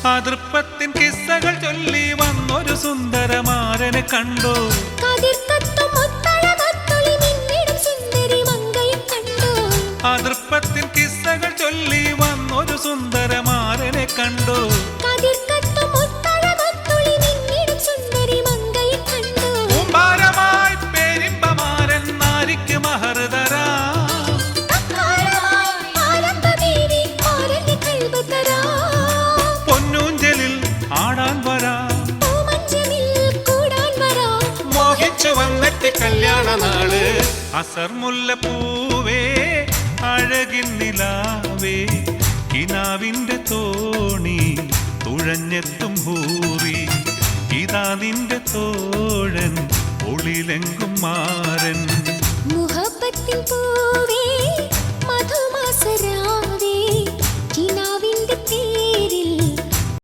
അതൃപ്പത്തിൻ കിസ്സകൾ ചൊല്ലി വന്നൊരു സുന്ദരമാരനെ കണ്ടു. അതൃപ്പത്തിൻ കിസ്സകൾ ചൊല്ലി വന്നൊരു സുന്ദരമാരനെ കണ്ടു. കുംഭാരമായി പേരിമ്പമാരൻ നാരിക്ക് മഹർ തരാം. പൊന്നൂഞ്ചലിൽ ആടാൻ വരാം. മോഹിച്ചു വന്നെത്തി കല്യാണ നാള്. അസർ മുല്ലപ്പൂവേ അഴകിൻ നിലാവേ കിനാവിന്റെ തോണി തുഴഞ്ഞെത്തും ഹൂറി. ഇതാ നിന്റെ തോഴൻ ഒളിലെങ്കും മാരൻ. മുഹബത്തിൻ പൂവേ